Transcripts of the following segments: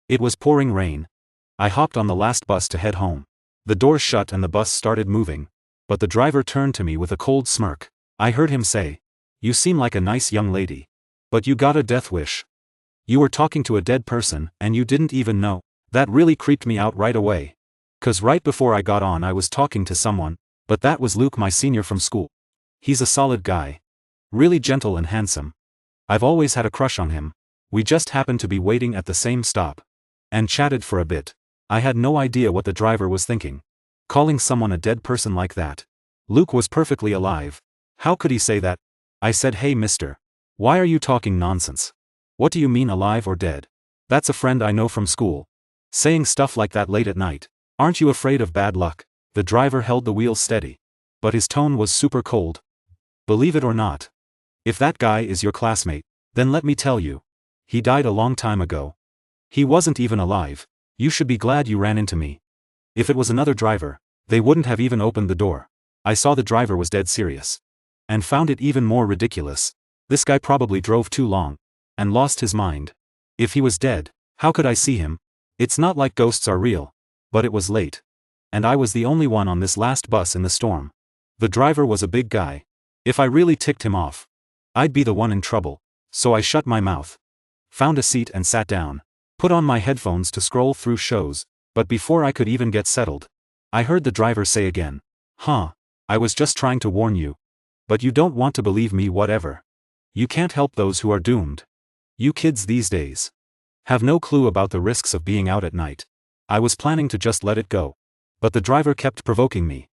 It was pouring rain. I hopped on the last bus to head home. The doors shut and the bus started moving. But the driver turned to me with a cold smirk. I heard him say, "You seem like a nice young lady. But you got a death wish. You were talking to a dead person and you didn't even know." That really creeped me out right away. 'Cause right before I got on I was talking to someone, but that was Luke, my senior from school. He's a solid guy. Really gentle and handsome. I've always had a crush on him. We just happened to be waiting at the same stop. And chatted for a bit. I had no idea what the driver was thinking. Calling someone a dead person like that. Luke was perfectly alive. How could he say that? I said, "Hey mister. Why are you talking nonsense? What do you mean alive or dead? That's a friend I know from school. Saying stuff like that late at night. Aren't you afraid of bad luck?" The driver held the wheel steady. But his tone was super cold. "Believe it or not. If that guy is your classmate, then let me tell you. He died a long time ago. He wasn't even alive. You should be glad you ran into me. If it was another driver, they wouldn't have even opened the door." I saw the driver was dead serious. And found it even more ridiculous. This guy probably drove too long. And lost his mind. If he was dead, how could I see him? It's not like ghosts are real. But it was late. And I was the only one on this last bus in the storm. The driver was a big guy. If I really ticked him off, I'd be the one in trouble. So I shut my mouth. Found a seat and sat down. Put on my headphones to scroll through shows, but before I could even get settled, I heard the driver say again, "Huh, I was just trying to warn you. But you don't want to believe me, whatever. You can't help those who are doomed. You kids these days have no clue about the risks of being out at night." I was planning to just let it go. But the driver kept provoking me.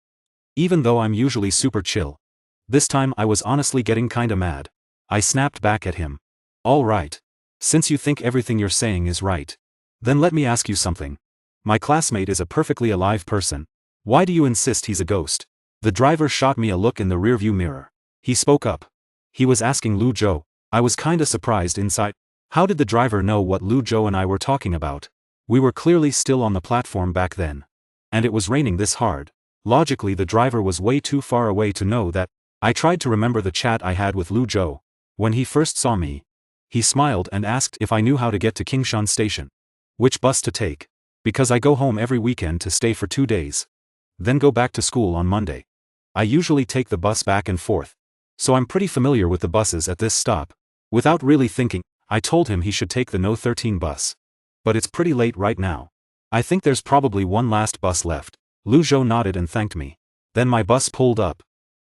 Even though I'm usually super chill. This time I was honestly getting kinda mad. I snapped back at him. "All right. Since you think everything you're saying is right, then let me ask you something. My classmate is a perfectly alive person. Why do you insist he's a ghost?" The driver shot me a look in the rearview mirror. He spoke up. He was asking Lu Zhou. I was kinda surprised inside. How did the driver know what Lu Zhou and I were talking about? We were clearly still on the platform back then. And it was raining this hard. Logically the driver was way too far away to know that. I tried to remember the chat I had with Lu Zhou. When he first saw me, he smiled and asked if I knew how to get to Kingshan Station. Which bus to take. Because I go home every weekend to stay for 2 days. Then go back to school on Monday. I usually take the bus back and forth. So I'm pretty familiar with the buses at this stop. Without really thinking, I told him he should take the No 13 bus. But it's pretty late right now. I think there's probably one last bus left. Lu Zhou nodded and thanked me. Then my bus pulled up.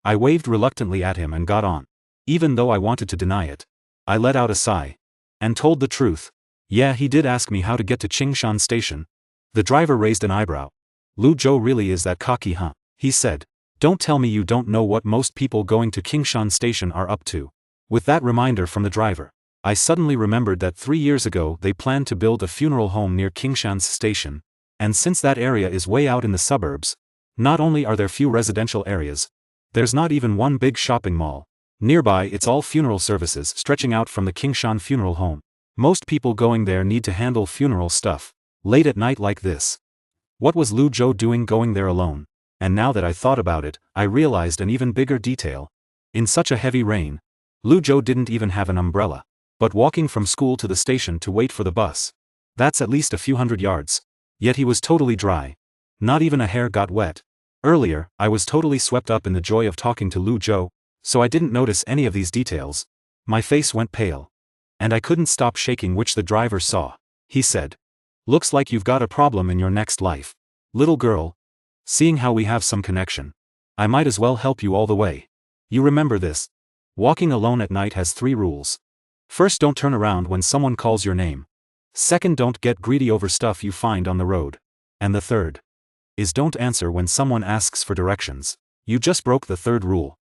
I waved reluctantly at him and got on. Even though I wanted to deny it. I let out a sigh. And told the truth. Yeah, he did ask me how to get to Qingshan Station. The driver raised an eyebrow. "Lu Zhou really is that cocky, huh?" he said. "Don't tell me you don't know what most people going to Qingshan Station are up to." With that reminder from the driver, I suddenly remembered that 3 years ago they planned to build a funeral home near Kingshan's station. And since that area is way out in the suburbs, not only are there few residential areas, there's not even one big shopping mall. Nearby it's all funeral services stretching out from the Kingshan funeral home. Most people going there need to handle funeral stuff, late at night like this. What was Lu Zhou doing going there alone? And now that I thought about it, I realized an even bigger detail. In such a heavy rain, Lu Zhou didn't even have an umbrella. But walking from school to the station to wait for the bus. That's at least a few hundred yards. Yet he was totally dry. Not even a hair got wet. Earlier, I was totally swept up in the joy of talking to Lu Zhou, so I didn't notice any of these details. My face went pale. And I couldn't stop shaking, which the driver saw. He said, "Looks like you've got a problem in your next life. Little girl. Seeing how we have some connection, I might as well help you all the way. You remember this. Walking alone at night has 3 rules. First, don't turn around when someone calls your name. Second, don't get greedy over stuff you find on the road. And the third is don't answer when someone asks for directions. You just broke the 3rd rule.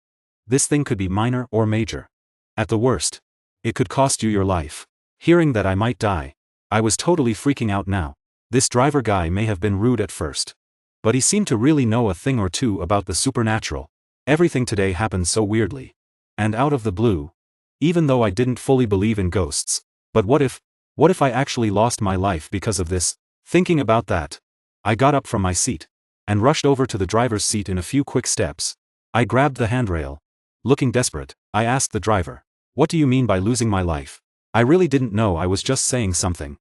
This thing could be minor or major. At the worst, it could cost you your life." Hearing that I might die, I was totally freaking out now. This driver guy may have been rude at first, but he seemed to really know a thing or two about the supernatural. Everything today happened so weirdly. And out of the blue. Even though I didn't fully believe in ghosts. But what if I actually lost my life because of this? Thinking about that, I got up from my seat and rushed over to the driver's seat in a few quick steps. I grabbed the handrail. Looking desperate, I asked the driver, "What do you mean by losing my life?" I really didn't know, I was just saying something.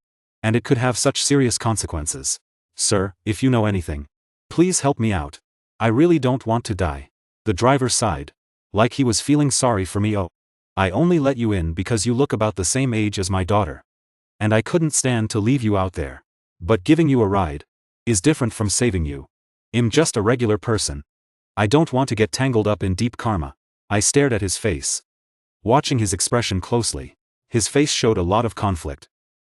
And it could have such serious consequences. Sir, if you know anything, please help me out. I really don't want to die. The driver sighed. Like he was feeling sorry for me. Oh, I only let you in because you look about the same age as my daughter. And I couldn't stand to leave you out there. But giving you a ride is different from saving you. I'm just a regular person. I don't want to get tangled up in deep karma. I stared at his face, watching his expression closely. His face showed a lot of conflict.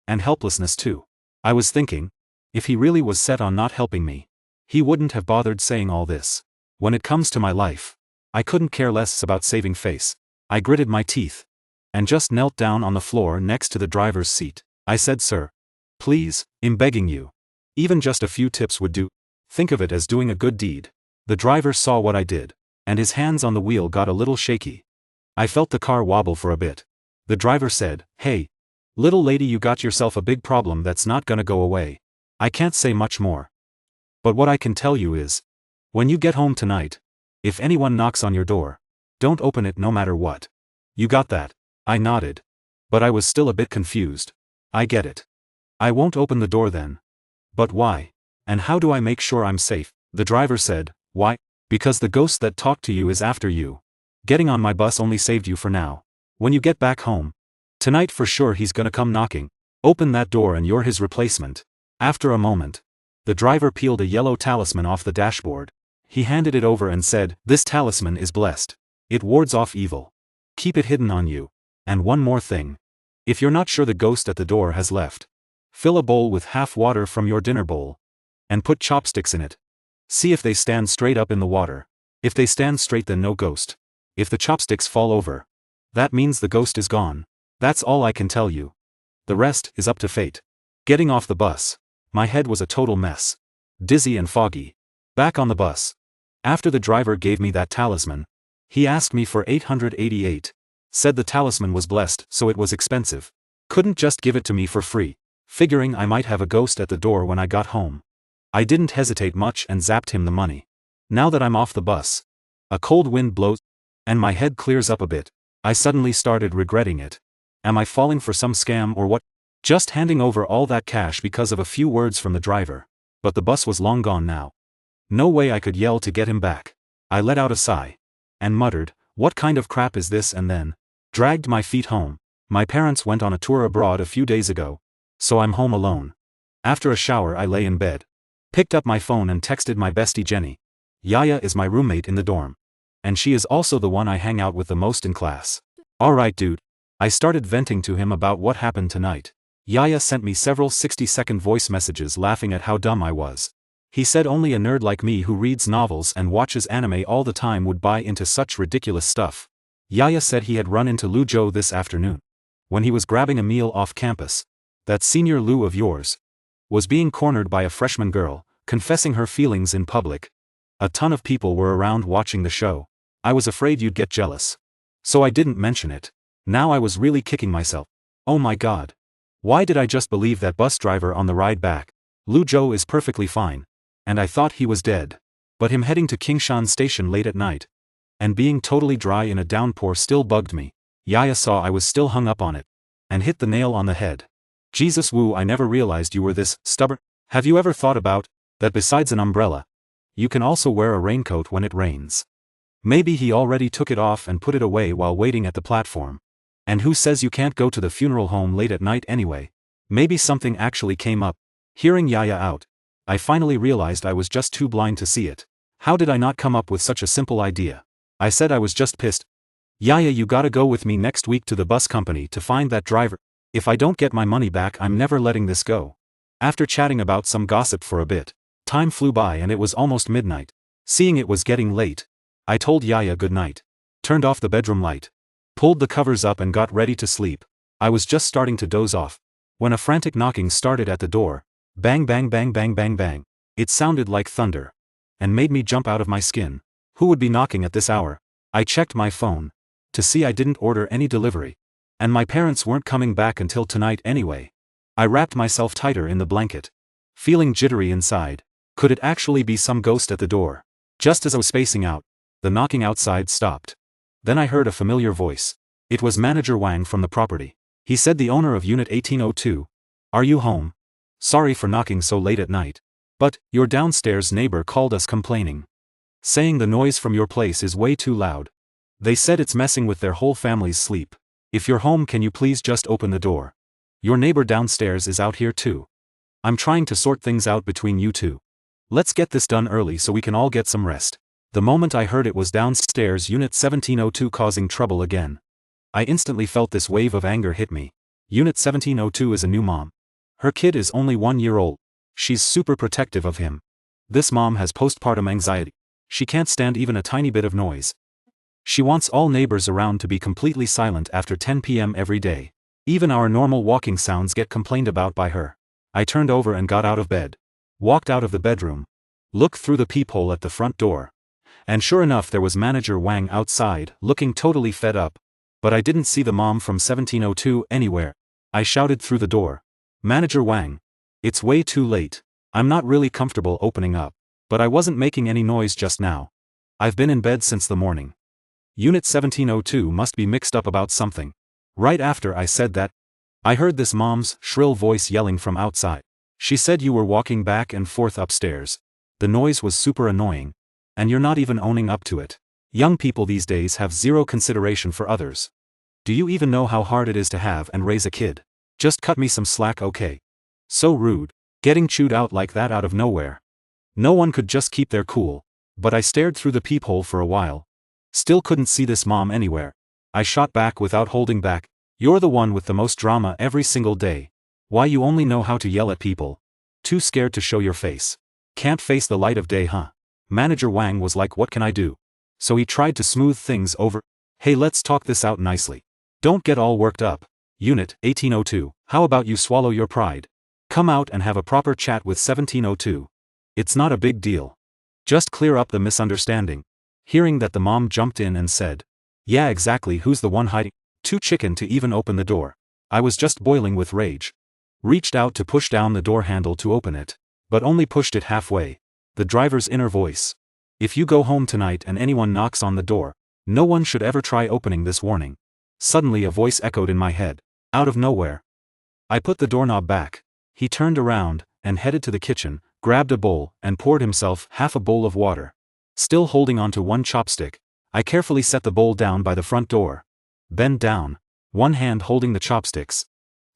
And helplessness too. I was thinking, if he really was set on not helping me, he wouldn't have bothered saying all this. When it comes to my life, I couldn't care less about saving face. I gritted my teeth and just knelt down on the floor next to the driver's seat. I said, sir, please, I'm begging you. Even just a few tips would do. Think of it as doing a good deed. The driver saw what I did, and his hands on the wheel got a little shaky. I felt the car wobble for a bit. The driver said, hey, little lady, you got yourself a big problem that's not gonna go away. I can't say much more. But what I can tell you is, when you get home tonight, if anyone knocks on your door, don't open it no matter what. You got that? I nodded. But I was still a bit confused. I get it. I won't open the door then. But why? And how do I make sure I'm safe? The driver said, why? Because the ghost that talked to you is after you. Getting on my bus only saved you for now. When you get back home tonight, for sure he's gonna come knocking. Open that door and you're his replacement. After a moment, the driver peeled a yellow talisman off the dashboard. He handed it over and said, this talisman is blessed. It wards off evil. Keep it hidden on you. And one more thing. If you're not sure the ghost at the door has left, fill a bowl with half water from your dinner bowl and put chopsticks in it. See if they stand straight up in the water. If they stand straight, then no ghost. If the chopsticks fall over, that means the ghost is gone. That's all I can tell you. The rest is up to fate. Getting off the bus, my head was a total mess. Dizzy and foggy. Back on the bus. After the driver gave me that talisman, he asked me for 888. Said the talisman was blessed, so it was expensive. Couldn't just give it to me for free, figuring I might have a ghost at the door when I got home. I didn't hesitate much and zapped him the money. Now that I'm off the bus, a cold wind blows, and my head clears up a bit. I suddenly started regretting it. Am I falling for some scam or what? Just handing over all that cash because of a few words from the driver. But the bus was long gone now. No way I could yell to get him back. I let out a sigh and muttered, what kind of crap is this, and then dragged my feet home. My parents went on a tour abroad a few days ago, so I'm home alone. After a shower, I lay in bed, picked up my phone and texted my bestie Jenny. Yaya is my roommate in the dorm, and she is also the one I hang out with the most in class. Alright dude. I started venting to him about what happened tonight. Yaya sent me several 60-second voice messages laughing at how dumb I was. He said only a nerd like me who reads novels and watches anime all the time would buy into such ridiculous stuff. Yaya said he had run into Lu Zhou this afternoon, when he was grabbing a meal off campus. That senior Lu of yours was being cornered by a freshman girl, confessing her feelings in public. A ton of people were around watching the show. I was afraid you'd get jealous, so I didn't mention it. Now I was really kicking myself. Oh my god. Why did I just believe that bus driver on the ride back? Lu Zhou is perfectly fine, and I thought he was dead. But him heading to Kingshan Station late at night and being totally dry in a downpour still bugged me. Yaya saw I was still hung up on it and hit the nail on the head. Jesus Wu, I never realized you were this stubborn. Have you ever thought about that besides an umbrella, you can also wear a raincoat when it rains? Maybe he already took it off and put it away while waiting at the platform. And who says you can't go to the funeral home late at night anyway? Maybe something actually came up. Hearing Yaya out, I finally realized I was just too blind to see it. How did I not come up with such a simple idea? I said I was just pissed. Yaya, you gotta go with me next week to the bus company to find that driver. If I don't get my money back, I'm never letting this go. After chatting about some gossip for a bit, time flew by and it was almost midnight. Seeing it was getting late, I told Yaya good night, turned off the bedroom light, pulled the covers up and got ready to sleep. I was just starting to doze off when a frantic knocking started at the door. Bang bang bang bang bang bang. It sounded like thunder and made me jump out of my skin. Who would be knocking at this hour? I checked my phone to see I didn't order any delivery, and my parents weren't coming back until tonight anyway. I wrapped myself tighter in the blanket, feeling jittery inside. Could it actually be some ghost at the door? Just as I was spacing out, the knocking outside stopped. Then I heard a familiar voice. It was Manager Wang from the property. He said, the owner of Unit 1802. Are you home? Sorry for knocking so late at night. But, your downstairs neighbor called us complaining. Saying the noise from your place is way too loud. They said it's messing with their whole family's sleep. If you're home, can you please just open the door? Your neighbor downstairs is out here too. I'm trying to sort things out between you two. Let's get this done early so we can all get some rest. The moment I heard it was downstairs Unit 1702 causing trouble again. I instantly felt this wave of anger hit me. Unit 1702 is a new mom. Her kid is only 1 year old. She's super protective of him. This mom has postpartum anxiety. She can't stand even a tiny bit of noise. She wants all neighbors around to be completely silent after 10 p.m. every day. Even our normal walking sounds get complained about by her. I turned over and got out of bed. Walked out of the bedroom. Looked through the peephole at the front door. And sure enough, there was Manager Wang outside, looking totally fed up. But I didn't see the mom from 1702 anywhere. I shouted through the door. Manager Wang. It's way too late. I'm not really comfortable opening up. But I wasn't making any noise just now. I've been in bed since the morning. Unit 1702 must be mixed up about something. Right after I said that, I heard this mom's shrill voice yelling from outside. She said you were walking back and forth upstairs. The noise was super annoying. And you're not even owning up to it. Young people these days have zero consideration for others. Do you even know how hard it is to have and raise a kid? Just cut me some slack, okay? So rude. Getting chewed out like that out of nowhere. No one could just keep their cool. But I stared through the peephole for a while. Still couldn't see this mom anywhere. I shot back without holding back. You're the one with the most drama every single day. Why you only know how to yell at people? Too scared to show your face. Can't face the light of day, huh? Manager Wang was like, what can I do? So he tried to smooth things over. Hey, let's talk this out nicely. Don't get all worked up. Unit 1802, how about you swallow your pride? Come out and have a proper chat with 1702. It's not a big deal. Just clear up the misunderstanding. Hearing that, the mom jumped in and said, yeah, exactly, who's the one hiding? Too chicken to even open the door. I was just boiling with rage. Reached out to push down the door handle to open it, but only pushed it halfway. The driver's inner voice. If you go home tonight and anyone knocks on the door, no one should ever try opening this warning. Suddenly a voice echoed in my head, out of nowhere. I put the doorknob back. He turned around and headed to the kitchen, grabbed a bowl, and poured himself half a bowl of water. Still holding onto one chopstick, I carefully set the bowl down by the front door. Bend down, one hand holding the chopsticks.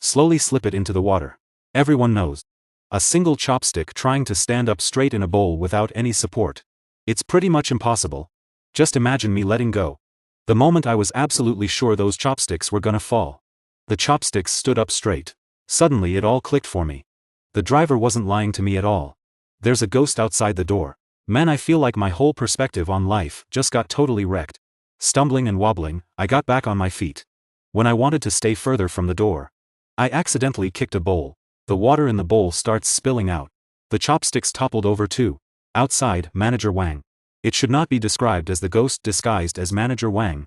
Slowly slip it into the water. Everyone knows. A single chopstick trying to stand up straight in a bowl without any support. It's pretty much impossible. Just imagine me letting go. The moment I was absolutely sure those chopsticks were gonna fall. The chopsticks stood up straight. Suddenly it all clicked for me. The driver wasn't lying to me at all. There's a ghost outside the door. Man, I feel like my whole perspective on life just got totally wrecked. Stumbling and wobbling, I got back on my feet. When I wanted to stay further from the door, I accidentally kicked a bowl. The water in the bowl starts spilling out. The chopsticks toppled over too. Outside, Manager Wang. It should not be described as the ghost disguised as Manager Wang.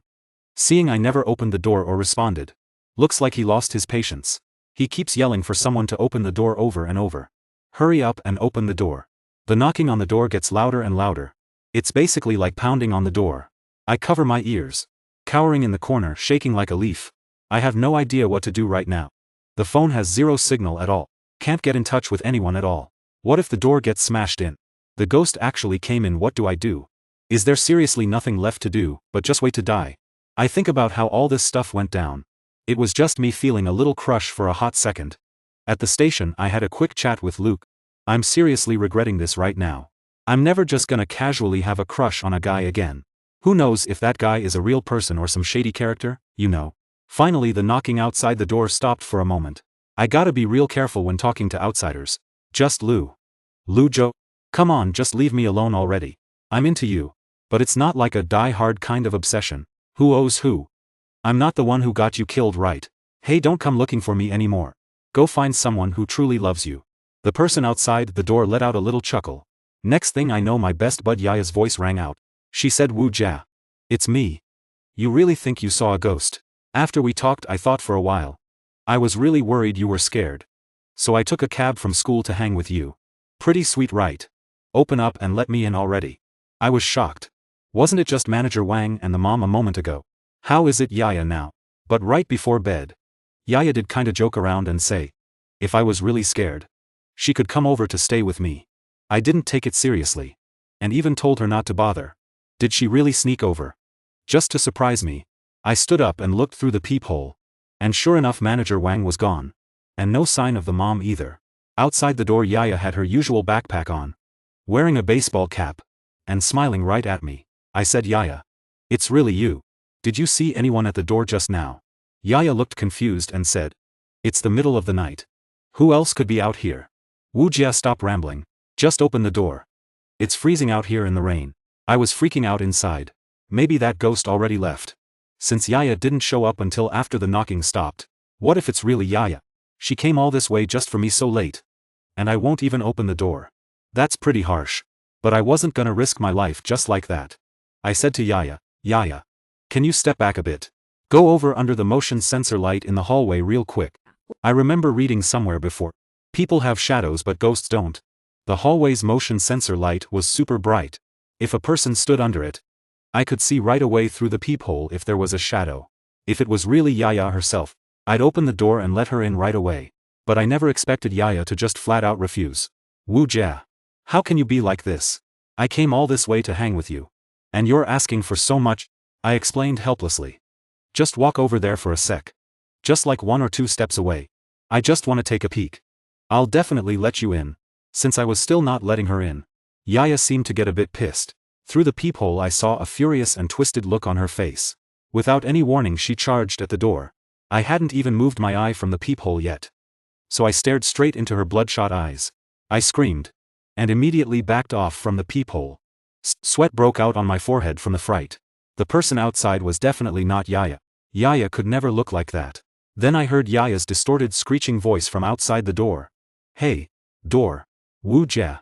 Seeing I never opened the door or responded. Looks like he lost his patience. He keeps yelling for someone to open the door over and over. Hurry up and open the door. The knocking on the door gets louder and louder. It's basically like pounding on the door. I cover my ears. Cowering in the corner, shaking like a leaf. I have no idea what to do right now. The phone has zero signal at all. Can't get in touch with anyone at all. What if the door gets smashed in? The ghost actually came in. What do I do? Is there seriously nothing left to do, but just wait to die? I think about how all this stuff went down. It was just me feeling a little crush for a hot second. At the station, I had a quick chat with Luke. I'm seriously regretting this right now. I'm never just gonna casually have a crush on a guy again. Who knows if that guy is a real person or some shady character, you know. Finally, the knocking outside the door stopped for a moment. I gotta be real careful when talking to outsiders. Just Lou. Lou Joe? Come on, just leave me alone already. I'm into you. But it's not like a die-hard kind of obsession. Who owes who? I'm not the one who got you killed, right? Hey, don't come looking for me anymore. Go find someone who truly loves you. The person outside the door let out a little chuckle. Next thing I know, my best bud Yaya's voice rang out. She said, Wu Jia. It's me. You really think you saw a ghost? After we talked, I thought for a while. I was really worried you were scared. So I took a cab from school to hang with you. Pretty sweet, right? Open up and let me in already. I was shocked. Wasn't it just Manager Wang and the mom a moment ago? How is it Yaya now? But right before bed, Yaya did kinda joke around and say, if I was really scared, She could come over to stay with me. I didn't take it seriously. And even told her not to bother. Did she really sneak over? Just to surprise me. I stood up and looked through the peephole. And sure enough, Manager Wang was gone. And no sign of the mom either. Outside the door, Yaya had her usual backpack on, wearing a baseball cap, and smiling right at me. I said, Yaya, it's really you. Did you see anyone at the door just now? Yaya looked confused and said, it's the middle of the night. Who else could be out here? Wu Jia, stop rambling. Just open the door. It's freezing out here in the rain. I was freaking out inside. Maybe that ghost already left. Since Yaya didn't show up until after the knocking stopped. What if it's really Yaya? She came all this way just for me so late. And I won't even open the door. That's pretty harsh. But I wasn't gonna risk my life just like that. I said to Yaya, Yaya, can you step back a bit? Go over under the motion sensor light in the hallway real quick. I remember reading somewhere before. People have shadows but ghosts don't. The hallway's motion sensor light was super bright. If a person stood under it, I could see right away through the peephole if there was a shadow. If it was really Yaya herself, I'd open the door and let her in right away. But I never expected Yaya to just flat out refuse. Wu Jia, how can you be like this? I came all this way to hang with you. And you're asking for so much, I explained helplessly. Just walk over there for a sec. Just like 1 or 2 steps away. I just want to take a peek. I'll definitely let you in. Since I was still not letting her in, Yaya seemed to get a bit pissed. Through the peephole I saw a furious and twisted look on her face. Without any warning she charged at the door. I hadn't even moved my eye from the peephole yet. So I stared straight into her bloodshot eyes. I screamed. And immediately backed off from the peephole. Sweat broke out on my forehead from the fright. The person outside was definitely not Yaya. Yaya could never look like that. Then I heard Yaya's distorted screeching voice from outside the door. Hey, door. Wu Jia.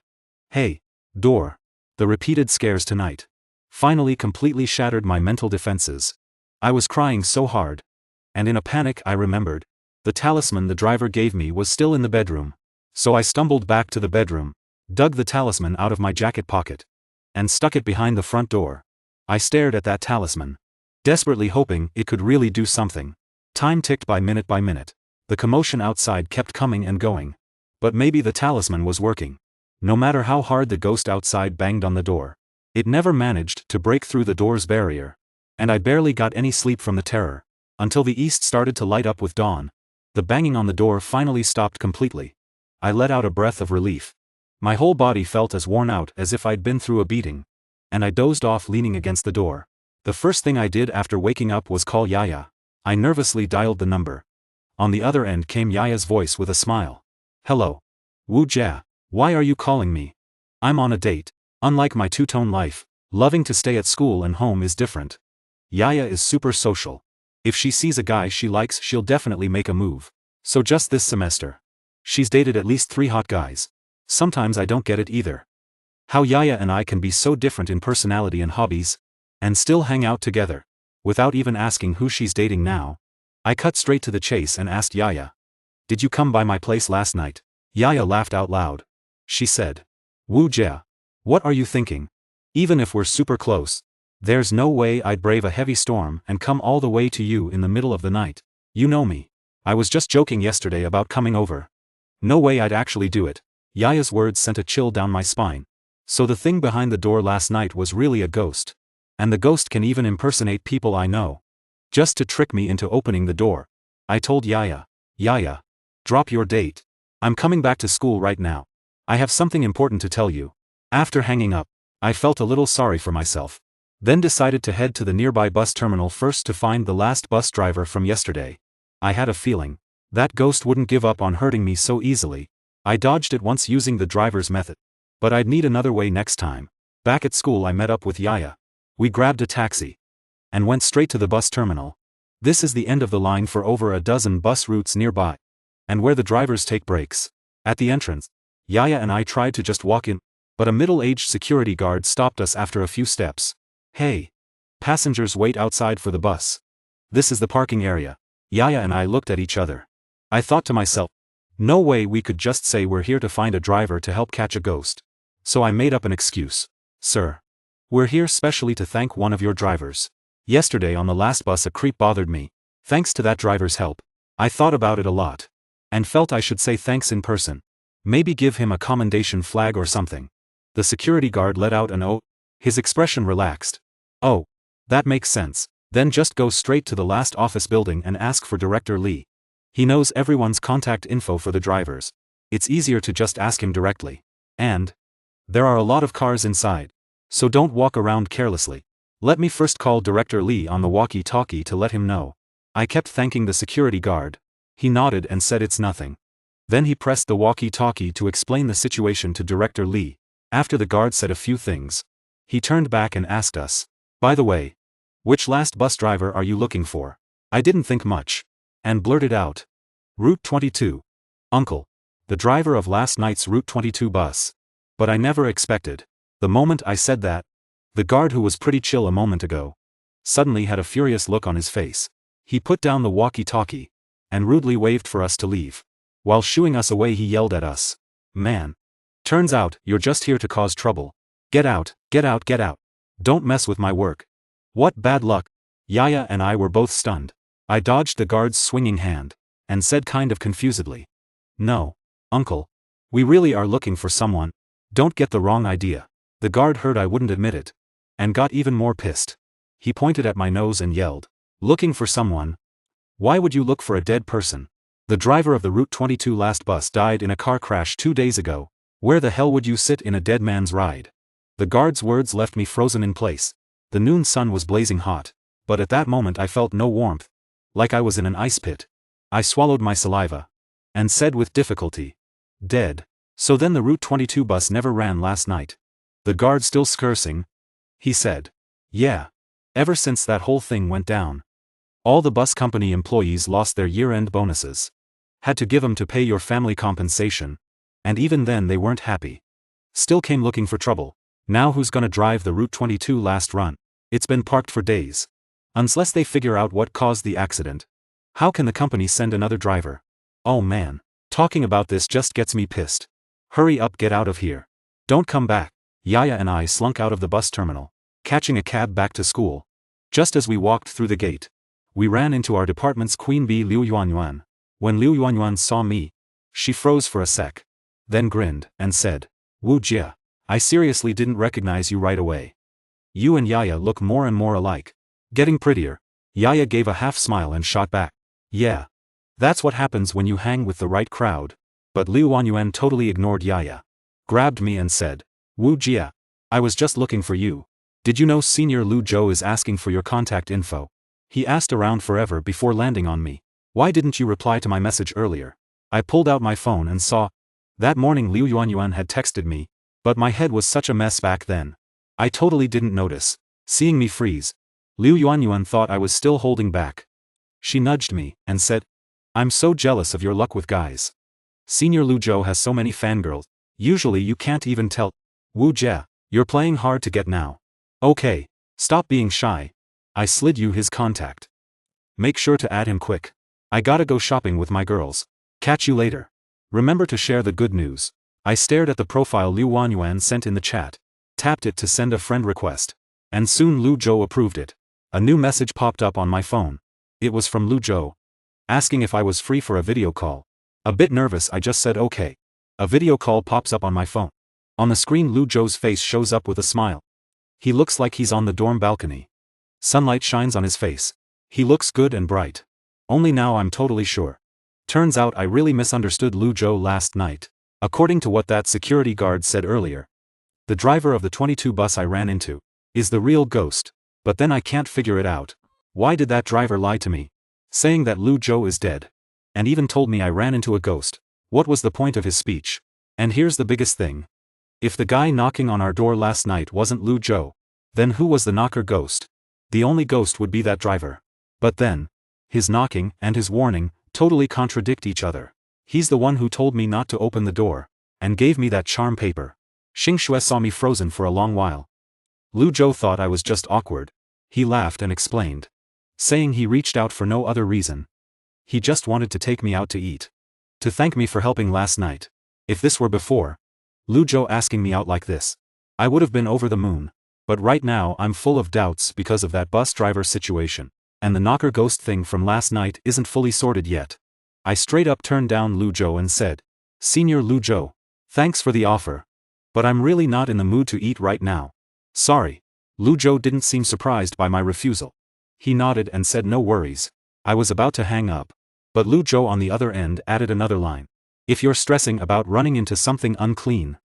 Hey, door. The repeated scares tonight finally completely shattered my mental defenses. I was crying so hard. And in a panic I remembered. The talisman the driver gave me was still in the bedroom. So I stumbled back to the bedroom, dug the talisman out of my jacket pocket, and stuck it behind the front door. I stared at that talisman, desperately hoping it could really do something. Time ticked by minute by minute. The commotion outside kept coming and going. But maybe the talisman was working. No matter how hard the ghost outside banged on the door, it never managed to break through the door's barrier. And I barely got any sleep from the terror. Until the east started to light up with dawn. The banging on the door finally stopped completely. I let out a breath of relief. My whole body felt as worn out as if I'd been through a beating. And I dozed off leaning against the door. The first thing I did after waking up was call Yaya. I nervously dialed the number. On the other end came Yaya's voice with a smile. Hello. Wu Jia, why are you calling me? I'm on a date. Unlike my two-tone life, loving to stay at school and home is different. Yaya is super social. If she sees a guy she likes, she'll definitely make a move. So just this semester, she's dated at least 3 hot guys. Sometimes I don't get it either. How Yaya and I can be so different in personality and hobbies, and still hang out together, without even asking who she's dating now. I cut straight to the chase and asked Yaya. Did you come by my place last night? Yaya laughed out loud. She said. Wu Jia, what are you thinking? Even if we're super close, there's no way I'd brave a heavy storm and come all the way to you in the middle of the night. You know me. I was just joking yesterday about coming over. No way I'd actually do it. Yaya's words sent a chill down my spine. So the thing behind the door last night was really a ghost. And the ghost can even impersonate people I know. Just to trick me into opening the door. I told Yaya. Yaya, drop your date. I'm coming back to school right now. I have something important to tell you. After hanging up, I felt a little sorry for myself. Then decided to head to the nearby bus terminal first to find the last bus driver from yesterday. I had a feeling that ghost wouldn't give up on hurting me so easily. I dodged it once using the driver's method. But I'd need another way next time. Back at school I met up with Yaya. We grabbed a taxi and went straight to the bus terminal. This is the end of the line for over a dozen bus routes nearby, and where the drivers take breaks. At the entrance, Yaya and I tried to just walk in, but a middle-aged security guard stopped us after a few steps. Hey! Passengers wait outside for the bus. This is the parking area. Yaya and I looked at each other. I thought to myself, no way we could just say we're here to find a driver to help catch a ghost. So I made up an excuse. Sir, we're here specially to thank one of your drivers. Yesterday on the last bus a creep bothered me. Thanks to that driver's help, I thought about it a lot. And felt I should say thanks in person. Maybe give him a commendation flag or something. The security guard let out an "oh." His expression relaxed. "Oh. That makes sense. Then just go straight to the last office building and ask for Director Lee. He knows everyone's contact info for the drivers. It's easier to just ask him directly. And there are a lot of cars inside. So don't walk around carelessly. Let me first call Director Lee on the walkie-talkie to let him know." I kept thanking the security guard. He nodded and said it's nothing. Then he pressed the walkie-talkie to explain the situation to Director Lee. After the guard said a few things, he turned back and asked us, "By the way, which last bus driver are you looking for?" I didn't think much, and blurted out, "Route 22. Uncle. The driver of last night's Route 22 bus." But I never expected, the moment I said that, the guard who was pretty chill a moment ago, suddenly had a furious look on his face. He put down the walkie-talkie, and rudely waved for us to leave. While shooing us away he yelled at us, "Man. Turns out, you're just here to cause trouble. Get out, get out, get out. Don't mess with my work." What bad luck. Yaya and I were both stunned. I dodged the guard's swinging hand, and said kind of confusedly, "No, Uncle. We really are looking for someone. Don't get the wrong idea." The guard heard I wouldn't admit it, and got even more pissed. He pointed at my nose and yelled, "Looking for someone? Why would you look for a dead person? The driver of the Route 22 last bus died in a car crash 2 days ago. Where the hell would you sit in a dead man's ride?" The guard's words left me frozen in place. The noon sun was blazing hot, but at that moment I felt no warmth, like I was in an ice pit. I swallowed my saliva, and said with difficulty, "Dead. So then the Route 22 bus never ran last night?" The guard still cursing, he said, "Yeah. Ever since that whole thing went down. All the bus company employees lost their year-end bonuses. Had to give 'em to pay your family compensation. And even then they weren't happy. Still came looking for trouble. Now who's gonna drive the Route 22 last run? It's been parked for days. Unless they figure out what caused the accident. How can the company send another driver? Oh man. Talking about this just gets me pissed. Hurry up, get out of here. Don't come back." Yaya and I slunk out of the bus terminal, catching a cab back to school. Just as we walked through the gate, we ran into our department's Queen Bee Liu Yuanyuan. When Liu Yuanyuan saw me, she froze for a sec, then grinned, and said, "Wu Jia. I seriously didn't recognize you right away. You and Yaya look more and more alike. Getting prettier." Yaya gave a half smile and shot back, "Yeah. That's what happens when you hang with the right crowd." But Liu Yuanyuan totally ignored Yaya, grabbed me and said, "Wu Jia. I was just looking for you. Did you know Senior Lu Zhou is asking for your contact info? He asked around forever before landing on me. Why didn't you reply to my message earlier?" I pulled out my phone and saw. That morning Liu Yuanyuan had texted me, but my head was such a mess back then. I totally didn't notice. Seeing me freeze, Liu Yuanyuan thought I was still holding back. She nudged me, and said, "I'm so jealous of your luck with guys. Senior Lu Zhou has so many fangirls. Usually you can't even tell." Wu Jia, you're playing hard to get now. Okay, stop being shy. I slid you his contact. Make sure to add him quick. I gotta go shopping with my girls. Catch you later. Remember to share the good news. I stared at the profile Liu Yuanyuan sent in the chat, tapped it to send a friend request, and soon Lu Zhou approved it. A new message popped up on my phone. It was from Lu Zhou, asking if I was free for a video call. A bit nervous, I just said okay. A video call pops up on my phone. On the screen Lu Zhou's face shows up with a smile. He looks like he's on the dorm balcony. Sunlight shines on his face. He looks good and bright. Only now I'm totally sure. Turns out I really misunderstood Lu Zhou last night. According to what that security guard said earlier, the driver of the 22 bus I ran into is the real ghost. But then I can't figure it out. Why did that driver lie to me, saying that Lu Zhou is dead, and even told me I ran into a ghost? What was the point of his speech? And here's the biggest thing. If the guy knocking on our door last night wasn't Lu Zhou, then who was the knocker ghost? The only ghost would be that driver. But then, his knocking and his warning totally contradict each other. He's the one who told me not to open the door, and gave me that charm paper. Xing Shui saw me frozen for a long while. Lu Zhou thought I was just awkward. He laughed and explained, saying he reached out for no other reason. He just wanted to take me out to eat. To thank me for helping last night. If this were before Lu Zhou asking me out like this, I would have been over the moon. But right now I'm full of doubts because of that bus driver situation. And the knocker ghost thing from last night isn't fully sorted yet. I straight up turned down Lu Zhou and said, "Senior Lu Zhou, Thanks for the offer. But I'm really not in the mood to eat right now. Sorry. Lu Zhou didn't seem surprised by my refusal. He nodded and said no worries. I was about to hang up. But Lu Zhou on the other end added another line. If you're stressing about running into something unclean,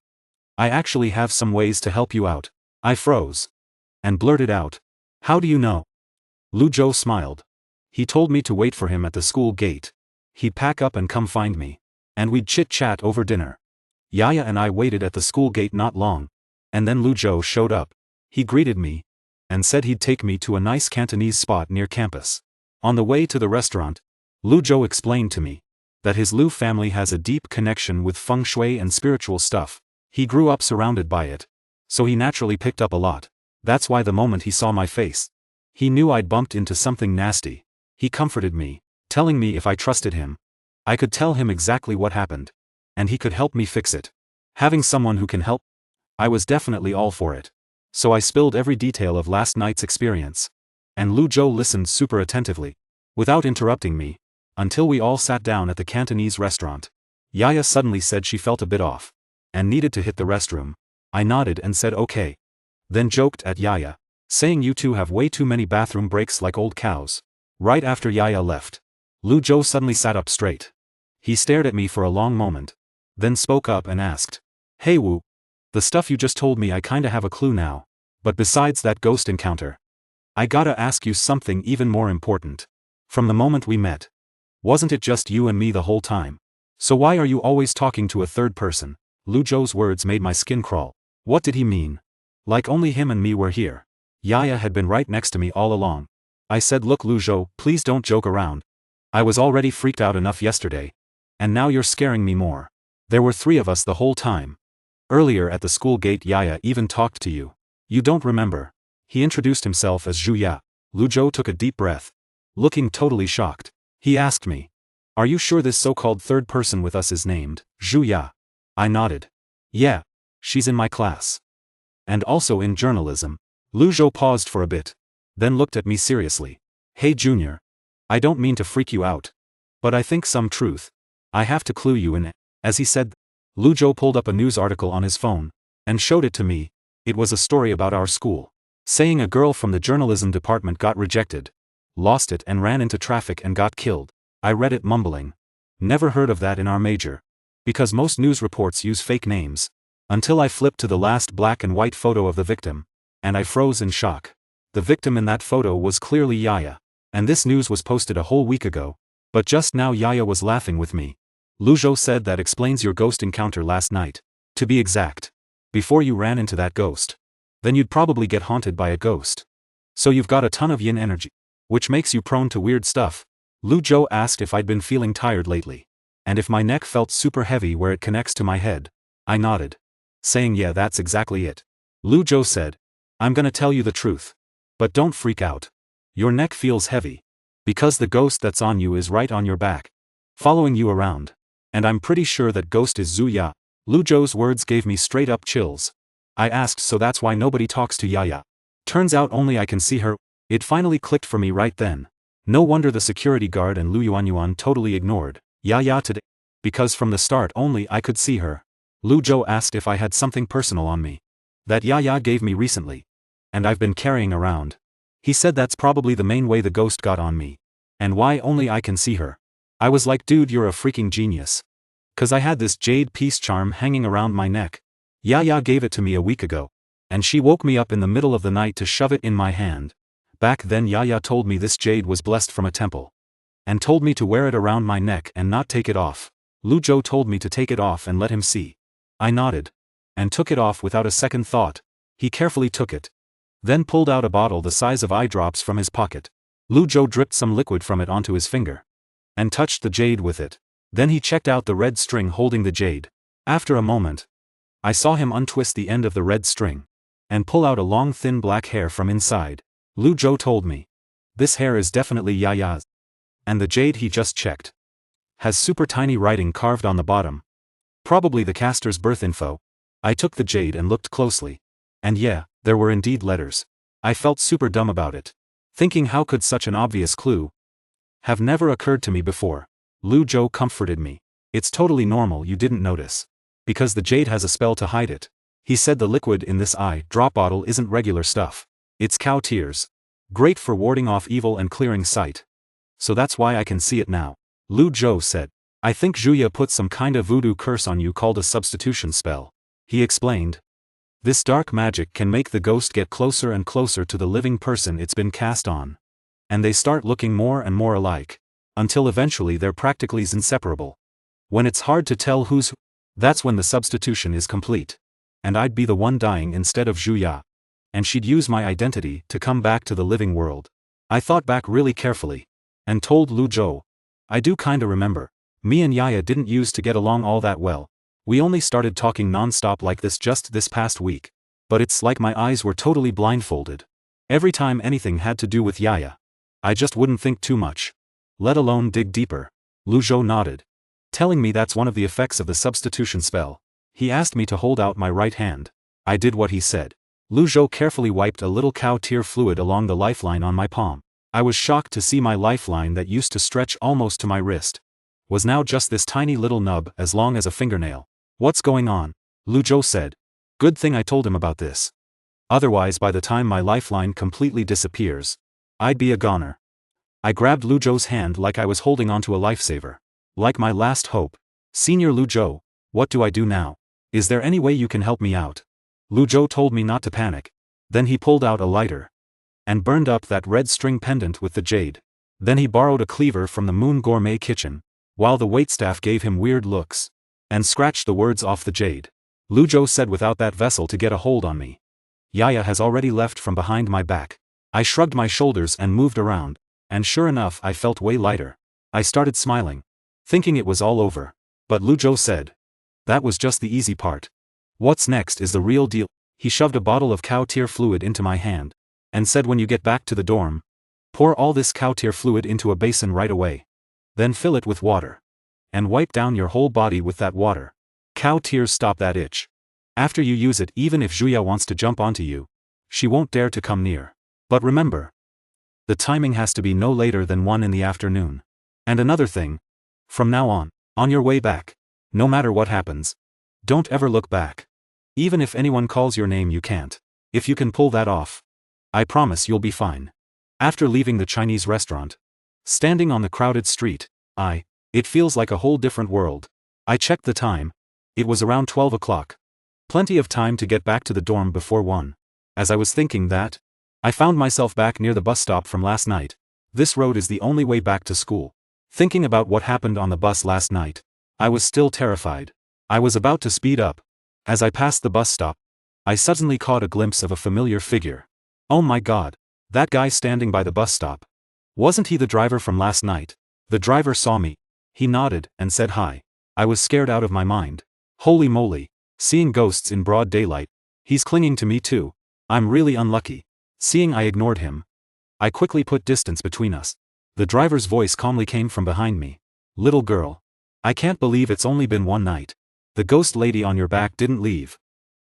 I actually have some ways to help you out. I froze. And blurted out. How do you know? Lu Zhou smiled. He told me to wait for him at the school gate. He'd pack up and come find me. And we'd chit-chat over dinner. Yaya and I waited at the school gate not long. And then Lu Zhou showed up. He greeted me. And said he'd take me to a nice Cantonese spot near campus. On the way to the restaurant, Lu Zhou explained to me that his Lu family has a deep connection with feng shui and spiritual stuff. He grew up surrounded by it. So he naturally picked up a lot. That's why the moment he saw my face, he knew I'd bumped into something nasty. He comforted me, telling me if I trusted him, I could tell him exactly what happened. And he could help me fix it. Having someone who can help, I was definitely all for it. So I spilled every detail of last night's experience. And Lu Zhou listened super attentively, without interrupting me, until we all sat down at the Cantonese restaurant. Yaya suddenly said she felt a bit off, and needed to hit the restroom. I nodded and said okay. Then joked at Yaya, saying you two have way too many bathroom breaks like old cows. Right after Yaya left, Lu Zhou suddenly sat up straight. He stared at me for a long moment, then spoke up and asked, Hey Wu, the stuff you just told me I kinda have a clue now, but besides that ghost encounter, I gotta ask you something even more important. From the moment we met, wasn't it just you and me the whole time? So why are you always talking to a third person? Lu Zhou's words made my skin crawl. What did he mean? Like only him and me were here. Yaya had been right next to me all along. I said look Lu Zhou, please don't joke around. I was already freaked out enough yesterday. And now you're scaring me more. There were 3 of us the whole time. Earlier at the school gate Yaya even talked to you. You don't remember. He introduced himself as Zhu Ya. Lu Zhou took a deep breath. Looking totally shocked. He asked me. Are you sure this so-called third person with us is named Zhu Ya? I nodded. Yeah. She's in my class. And also in journalism. Lu Zhou paused for a bit. Then looked at me seriously. Hey Junior. I don't mean to freak you out. But I think some truth. I have to clue you in. As he said, Lu Zhou pulled up a news article on his phone, and showed it to me. It was a story about our school. Saying a girl from the journalism department got rejected, lost it and ran into traffic and got killed. I read it mumbling. Never heard of that in our major. Because most news reports use fake names. Until I flipped to the last black and white photo of the victim. And I froze in shock. The victim in that photo was clearly Yaya. And this news was posted a whole week ago. But just now Yaya was laughing with me. Lu Zhou said that explains your ghost encounter last night. To be exact. Before you ran into that ghost. Then you'd probably get haunted by a ghost. So you've got a ton of yin energy. Which makes you prone to weird stuff. Lu Zhou asked if I'd been feeling tired lately. And if my neck felt super heavy where it connects to my head. I nodded. Saying yeah that's exactly it. Lu Zhou said. I'm gonna tell you the truth. But don't freak out. Your neck feels heavy. Because the ghost that's on you is right on your back. Following you around. And I'm pretty sure that ghost is Zhu Ya. Lu Zhou's words gave me straight up chills. I asked so that's why nobody talks to Yaya. Turns out only I can see her. It finally clicked for me right then. No wonder the security guard and Lu Yuanyuan totally ignored Yaya today. Because from the start only I could see her. Lu Zhou asked if I had something personal on me. That Yaya gave me recently. And I've been carrying around. He said that's probably the main way the ghost got on me. And why only I can see her. I was like dude you're a freaking genius. Cause I had this jade peace charm hanging around my neck. Yaya gave it to me a week ago. And she woke me up in the middle of the night to shove it in my hand. Back then Yaya told me this jade was blessed from a temple. And told me to wear it around my neck and not take it off. Lu Zhou told me to take it off and let him see. I nodded. And took it off without a second thought. He carefully took it. Then pulled out a bottle the size of eye drops from his pocket. Lu Zhou dripped some liquid from it onto his finger. And touched the jade with it. Then he checked out the red string holding the jade. After a moment, I saw him untwist the end of the red string. And pull out a long thin black hair from inside. Lu Zhou told me. This hair is definitely Yaya's. And the jade he just checked. Has super tiny writing carved on the bottom. Probably the caster's birth info. I took the jade and looked closely. And yeah, there were indeed letters. I felt super dumb about it. Thinking how could such an obvious clue have never occurred to me before. Lu Zhou comforted me. It's totally normal you didn't notice. Because the jade has a spell to hide it. He said the liquid in this eye drop bottle isn't regular stuff. It's cow tears. Great for warding off evil and clearing sight. So that's why I can see it now. Lu Zhou said. I think Zhuya put some kind of voodoo curse on you called a substitution spell. He explained. This dark magic can make the ghost get closer and closer to the living person it's been cast on. And they start looking more and more alike. Until eventually they're practically inseparable. When it's hard to tell who's who, that's when the substitution is complete. And I'd be the one dying instead of Zhuya. And she'd use my identity to come back to the living world. I thought back really carefully. And told Lu Zhou. I do kinda remember. Me and Yaya didn't used to get along all that well. We only started talking non-stop like this just this past week. But it's like my eyes were totally blindfolded. Every time anything had to do with Yaya, I just wouldn't think too much. Let alone dig deeper. Lu Zhou nodded. Telling me that's one of the effects of the substitution spell. He asked me to hold out my right hand. I did what he said. Lu Zhou carefully wiped a little cow tear fluid along the lifeline on my palm. I was shocked to see my lifeline that used to stretch almost to my wrist. Was now just this tiny little nub as long as a fingernail. What's going on? Lu Zhou said. Good thing I told him about this. Otherwise by the time my lifeline completely disappears, I'd be a goner. I grabbed Lu Zhou's hand like I was holding onto a lifesaver. Like my last hope. Senior Lu Zhou, what do I do now? Is there any way you can help me out? Lu Zhou told me not to panic. Then he pulled out a lighter. And burned up that red string pendant with the jade. Then he borrowed a cleaver from the Moon Gourmet kitchen, while the waitstaff gave him weird looks. And scratched the words off the jade. Lu Zhou said without that vessel to get a hold on me. Yaya has already left from behind my back. I shrugged my shoulders and moved around. And sure enough I felt way lighter. I started smiling. Thinking it was all over. But Lu Zhou said. That was just the easy part. What's next is the real deal. He shoved a bottle of cow tear fluid into my hand. And said when you get back to the dorm, pour all this cow tear fluid into a basin right away. Then fill it with water. And wipe down your whole body with that water. Cow tears stop that itch. After you use it, even if Zhuya wants to jump onto you, she won't dare to come near. But remember, the timing has to be no later than 1 in the afternoon. And another thing. From now on your way back, no matter what happens, don't ever look back. Even if anyone calls your name you can't. If you can pull that off, I promise you'll be fine. After leaving the Chinese restaurant, standing on the crowded street, it feels like a whole different world. I checked the time. It was around 12 o'clock. Plenty of time to get back to the dorm before 1. As I was thinking that, I found myself back near the bus stop from last night. This road is the only way back to school. Thinking about what happened on the bus last night, I was still terrified. I was about to speed up. As I passed the bus stop, I suddenly caught a glimpse of a familiar figure. Oh my god, that guy standing by the bus stop. Wasn't he the driver from last night? The driver saw me. He nodded and said hi. I was scared out of my mind. Holy moly, seeing ghosts in broad daylight. He's clinging to me too. I'm really unlucky. Seeing I ignored him, I quickly put distance between us. The driver's voice calmly came from behind me. Little girl. I can't believe it's only been 1 night. The ghost lady on your back didn't leave.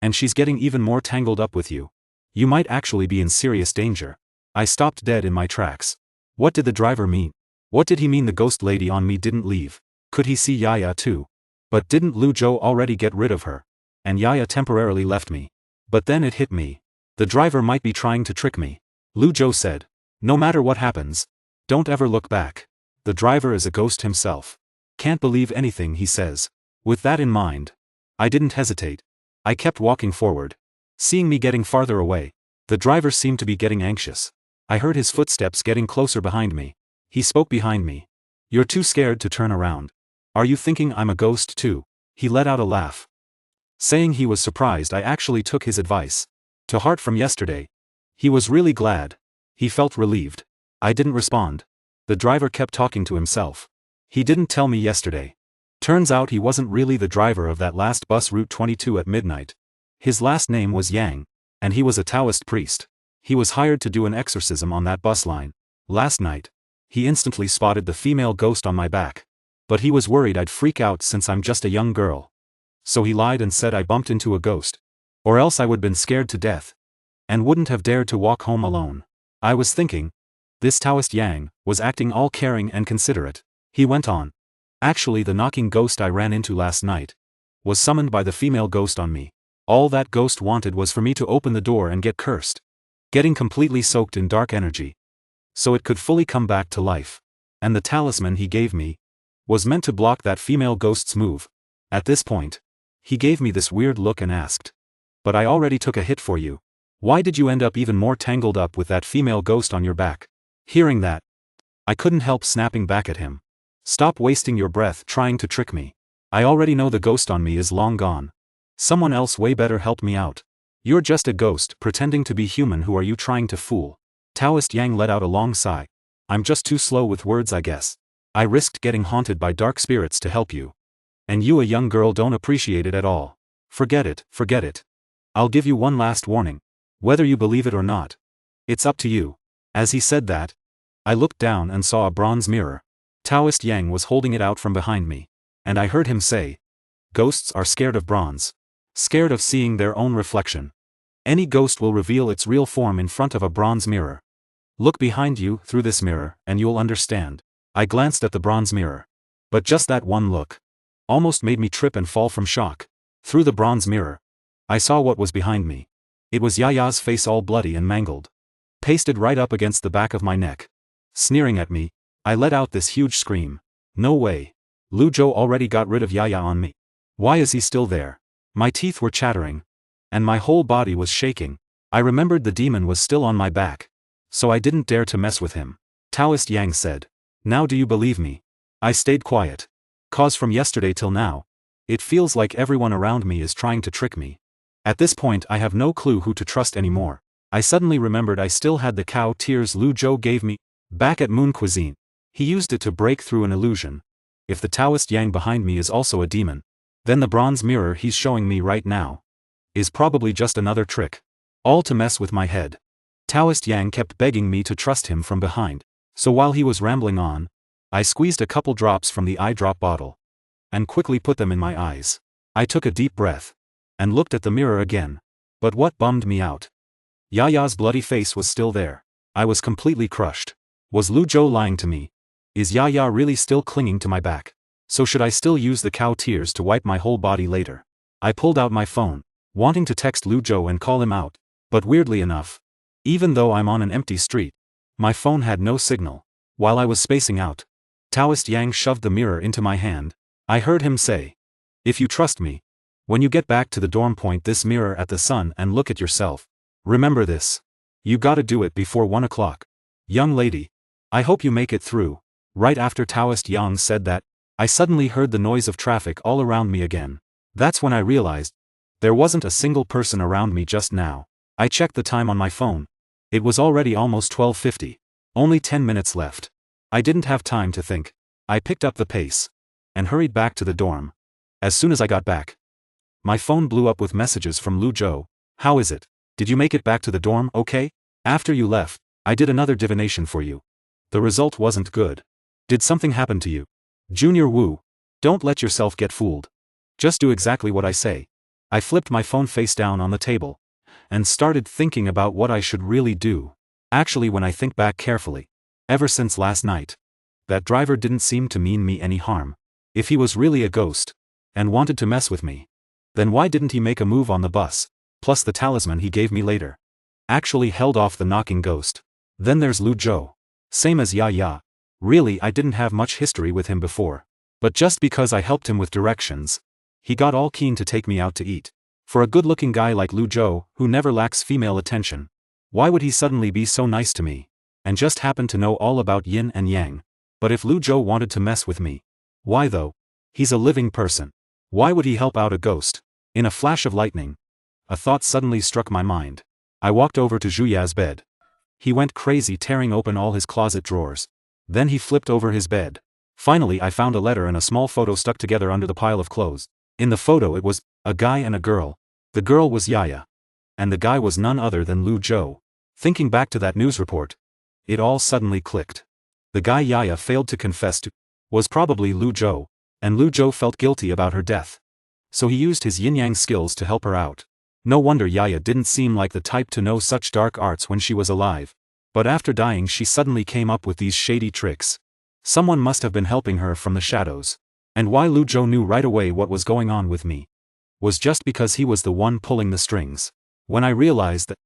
And she's getting even more tangled up with you. You might actually be in serious danger. I stopped dead in my tracks. What did the driver mean? What did he mean the ghost lady on me didn't leave? Could he see Yaya too? But didn't Lu Zhou already get rid of her? And Yaya temporarily left me. But then it hit me. The driver might be trying to trick me. Lu Zhou said. No matter what happens, don't ever look back. The driver is a ghost himself. Can't believe anything he says. With that in mind, I didn't hesitate. I kept walking forward. Seeing me getting farther away, the driver seemed to be getting anxious. I heard his footsteps getting closer behind me. He spoke behind me. You're too scared to turn around. Are you thinking I'm a ghost too? He let out a laugh. Saying he was surprised I actually took his advice. To heart from yesterday. He was really glad. He felt relieved. I didn't respond. The driver kept talking to himself. He didn't tell me yesterday. Turns out he wasn't really the driver of that last bus route 22 at midnight. His last name was Yang, and he was a Taoist priest. He was hired to do an exorcism on that bus line. Last night, he instantly spotted the female ghost on my back. But he was worried I'd freak out since I'm just a young girl. So he lied and said I bumped into a ghost. Or else I would been scared to death. And wouldn't have dared to walk home alone. I was thinking. This Taoist Yang was acting all caring and considerate. He went on. Actually the knocking ghost I ran into last night was summoned by the female ghost on me. All that ghost wanted was for me to open the door and get cursed. Getting completely soaked in dark energy. So it could fully come back to life. And the talisman he gave me was meant to block that female ghost's move. At this point, he gave me this weird look and asked, "But I already took a hit for you. Why did you end up even more tangled up with that female ghost on your back?" Hearing that, I couldn't help snapping back at him. "Stop wasting your breath trying to trick me. I already know the ghost on me is long gone. Someone else way better helped me out. You're just a ghost pretending to be human. Who are you trying to fool?" Taoist Yang let out a long sigh. "I'm just too slow with words, I guess. I risked getting haunted by dark spirits to help you. And you, a young girl, don't appreciate it at all. Forget it, forget it. I'll give you one last warning. Whether you believe it or not, it's up to you." As he said that, I looked down and saw a bronze mirror. Taoist Yang was holding it out from behind me. And I heard him say, "Ghosts are scared of bronze. Scared of seeing their own reflection. Any ghost will reveal its real form in front of a bronze mirror. Look behind you through this mirror and you'll understand." I glanced at the bronze mirror. But just that one look almost made me trip and fall from shock. Through the bronze mirror, I saw what was behind me. It was Yaya's face, all bloody and mangled, pasted right up against the back of my neck. Sneering at me, I let out this huge scream. "No way. Lu Zhou already got rid of Yaya on me. Why is he still there?" My teeth were chattering, and my whole body was shaking. I remembered the demon was still on my back, so I didn't dare to mess with him. Taoist Yang said, "Now do you believe me?" I stayed quiet. "'Cause from yesterday till now, it feels like everyone around me is trying to trick me. At this point I have no clue who to trust anymore." I suddenly remembered I still had the cow tears Lu Zhou gave me back at Moon Cuisine. He used it to break through an illusion. If the Taoist Yang behind me is also a demon, then the bronze mirror he's showing me right now is probably just another trick. All to mess with my head. Taoist Yang kept begging me to trust him from behind. So while he was rambling on, I squeezed a couple drops from the eye drop bottle and quickly put them in my eyes. I took a deep breath and looked at the mirror again. But what bummed me out? Yaya's bloody face was still there. I was completely crushed. Was Lu Zhou lying to me? Is Yaya really still clinging to my back? So should I still use the cow tears to wipe my whole body later? I pulled out my phone, wanting to text Lu Zhou and call him out, but weirdly enough, even though I'm on an empty street, my phone had no signal. While I was spacing out, Taoist Yang shoved the mirror into my hand. I heard him say, "If you trust me, when you get back to the dorm, point this mirror at the sun and look at yourself. Remember this. You gotta do it before 1 o'clock. Young lady, I hope you make it through." Right after Taoist Yang said that, I suddenly heard the noise of traffic all around me again. That's when I realized there wasn't a single person around me just now. I checked the time on my phone. It was already almost 12:50. Only 10 minutes left. I didn't have time to think. I picked up the pace and hurried back to the dorm. As soon as I got back, my phone blew up with messages from Lu Zhou. "How is it? Did you make it back to the dorm okay? After you left, I did another divination for you. The result wasn't good. Did something happen to you? Junior Wu, don't let yourself get fooled. Just do exactly what I say." I flipped my phone face down on the table and started thinking about what I should really do. Actually, when I think back carefully, ever since last night, that driver didn't seem to mean me any harm. If he was really a ghost and wanted to mess with me, then why didn't he make a move on the bus? Plus the talisman he gave me later actually held off the knocking ghost. Then there's Lu Zhou. Same as Yaya. Really, I didn't have much history with him before. But just because I helped him with directions, he got all keen to take me out to eat. For a good-looking guy like Lu Zhou, who never lacks female attention, why would he suddenly be so nice to me? And just happen to know all about yin and yang. But if Lu Zhou wanted to mess with me, why though? He's a living person. Why would he help out a ghost? In a flash of lightning, a thought suddenly struck my mind. I walked over to Zhuya's bed. He went crazy, tearing open all his closet drawers. Then he flipped over his bed. Finally, I found a letter and a small photo stuck together under the pile of clothes. In the photo it was a guy and a girl. The girl was Yaya. And the guy was none other than Lu Zhou. Thinking back to that news report, it all suddenly clicked. The guy Yaya failed to confess to was probably Lu Zhou, and Lu Zhou felt guilty about her death. So he used his yin-yang skills to help her out. No wonder Yaya didn't seem like the type to know such dark arts when she was alive. But after dying she suddenly came up with these shady tricks. Someone must have been helping her from the shadows. And why Lu Zhou knew right away what was going on with me. was just because he was the one pulling the strings. When I realized that,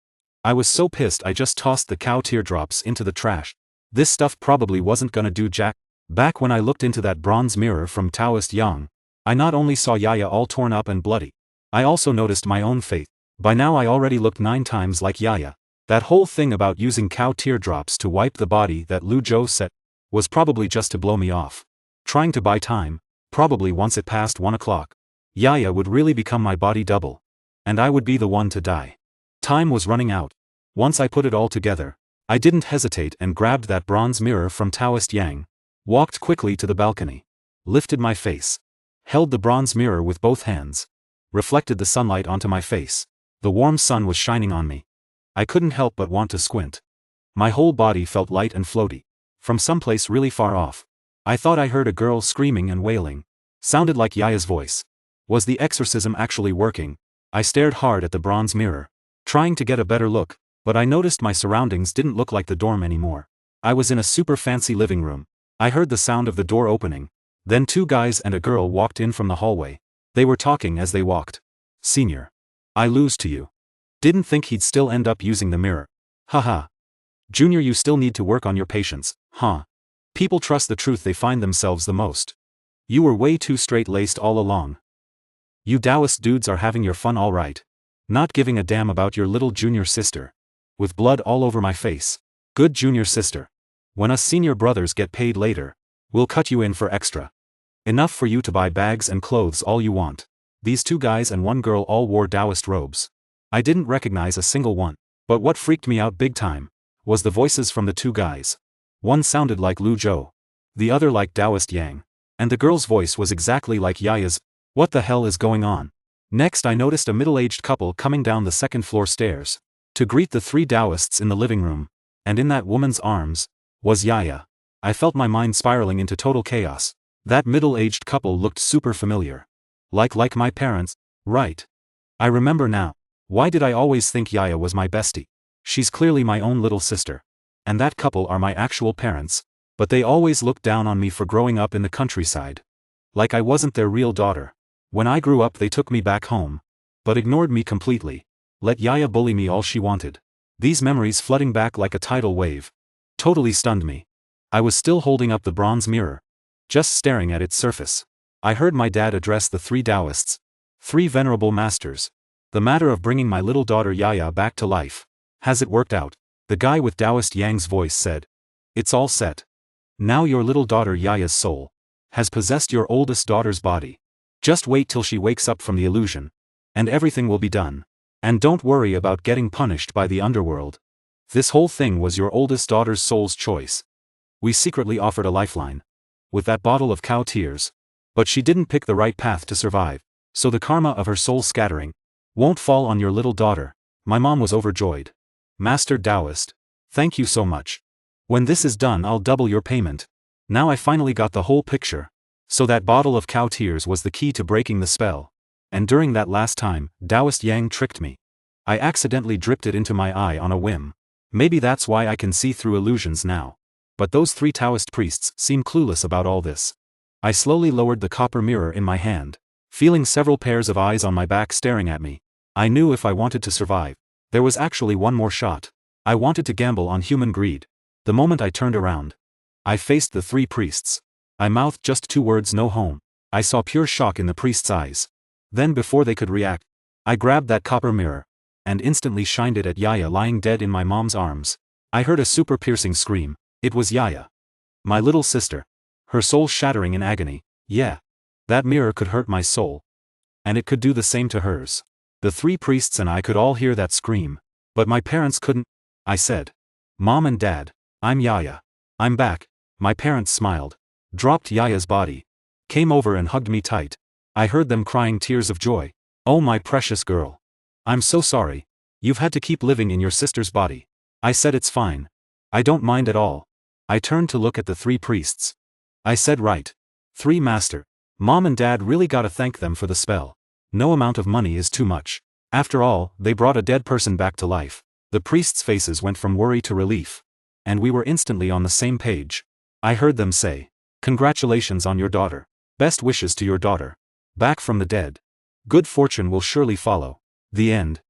I was so pissed I just tossed the cow teardrops into the trash. This stuff probably wasn't gonna do jack. Back when I looked into that bronze mirror from Taoist Yang, I not only saw Yaya all torn up and bloody, I also noticed my own face. By now I already looked 9 times like Yaya. That whole thing about using cow teardrops to wipe the body that Lu Zhou said was probably just to blow me off. Trying to buy time, probably once it passed 1 o'clock. Yaya would really become my body double. And I would be the one to die. Time was running out. Once I put it all together, I didn't hesitate and grabbed that bronze mirror from Taoist Yang, walked quickly to the balcony, lifted my face, held the bronze mirror with both hands, reflected the sunlight onto my face. The warm sun was shining on me. I couldn't help but want to squint. My whole body felt light and floaty. From someplace really far off, I thought I heard a girl screaming and wailing. Sounded like Yaya's voice. Was the exorcism actually working? I stared hard at the bronze mirror, trying to get a better look, but I noticed my surroundings didn't look like the dorm anymore. I was in a super fancy living room. I heard the sound of the door opening. Then 2 guys and a girl walked in from the hallway. They were talking as they walked. "Senior. I lose to you. Didn't think he'd still end up using the mirror. Haha. Junior, you still need to work on your patience, huh? People trust the truth they find themselves the most. You were way too straight-laced all along. You Taoist dudes are having your fun all right. Not giving a damn about your little junior sister. With blood all over my face. Good junior sister. When us senior brothers get paid later, we'll cut you in for extra. Enough for you to buy bags and clothes all you want." These 2 guys and 1 girl all wore Taoist robes. I didn't recognize a single one. But what freaked me out big time was the voices from the 2 guys. One sounded like Lu Zhou. The other like Taoist Yang. And the girl's voice was exactly like Yaya's. What the hell is going on? Next I noticed a middle-aged couple coming down the 2nd floor stairs to greet the 3 Taoists in the living room. And in that woman's arms was Yaya. I felt my mind spiraling into total chaos. That middle-aged couple looked super familiar. Like my parents, right? I remember now. Why did I always think Yaya was my bestie? She's clearly my own little sister. And that couple are my actual parents, but they always looked down on me for growing up in the countryside. Like I wasn't their real daughter. When I grew up they took me back home, but ignored me completely. Let Yaya bully me all she wanted. These memories flooding back like a tidal wave totally stunned me. I was still holding up the bronze mirror, just staring at its surface. I heard my dad address the 3 Taoists. 3 venerable masters. The matter of bringing my little daughter Yaya back to life. Has it worked out? The guy with Taoist Yang's voice said. It's all set. Now your little daughter Yaya's soul has possessed your oldest daughter's body. Just wait till she wakes up from the illusion, and everything will be done. And don't worry about getting punished by the underworld. This whole thing was your oldest daughter's soul's choice. We secretly offered a lifeline with that bottle of cow tears, but she didn't pick the right path to survive, so the karma of her soul scattering won't fall on your little daughter. My mom was overjoyed. Master Taoist, thank you so much. When this is done I'll double your payment. Now I finally got the whole picture. So that bottle of cow tears was the key to breaking the spell. And during that last time, Taoist Yang tricked me. I accidentally dripped it into my eye on a whim. Maybe that's why I can see through illusions now. But those 3 Taoist priests seem clueless about all this. I slowly lowered the copper mirror in my hand, feeling several pairs of eyes on my back staring at me. I knew if I wanted to survive, there was actually one more shot. I wanted to gamble on human greed. The moment I turned around, I faced the 3 priests. I mouthed just 2 words, "No home." I saw pure shock in the priest's eyes. Then before they could react, I grabbed that copper mirror and instantly shined it at Yaya lying dead in my mom's arms. I heard a super piercing scream. It was Yaya. My little sister. Her soul shattering in agony. Yeah. That mirror could hurt my soul. And it could do the same to hers. The 3 priests and I could all hear that scream. But my parents couldn't. I said, "Mom and Dad, I'm Yaya. I'm back." My parents smiled, dropped Yaya's body, came over and hugged me tight. I heard them crying tears of joy. "Oh my precious girl. I'm so sorry. You've had to keep living in your sister's body." I said, "It's fine. I don't mind at all." I turned to look at the 3 priests. I said, "Right. 3 Master. Mom and Dad really gotta thank them for the spell. No amount of money is too much. After all, they brought a dead person back to life." The priests' faces went from worry to relief. And we were instantly on the same page. I heard them say, "Congratulations on your daughter. Best wishes to your daughter. Back from the dead." Good fortune will surely follow. The end.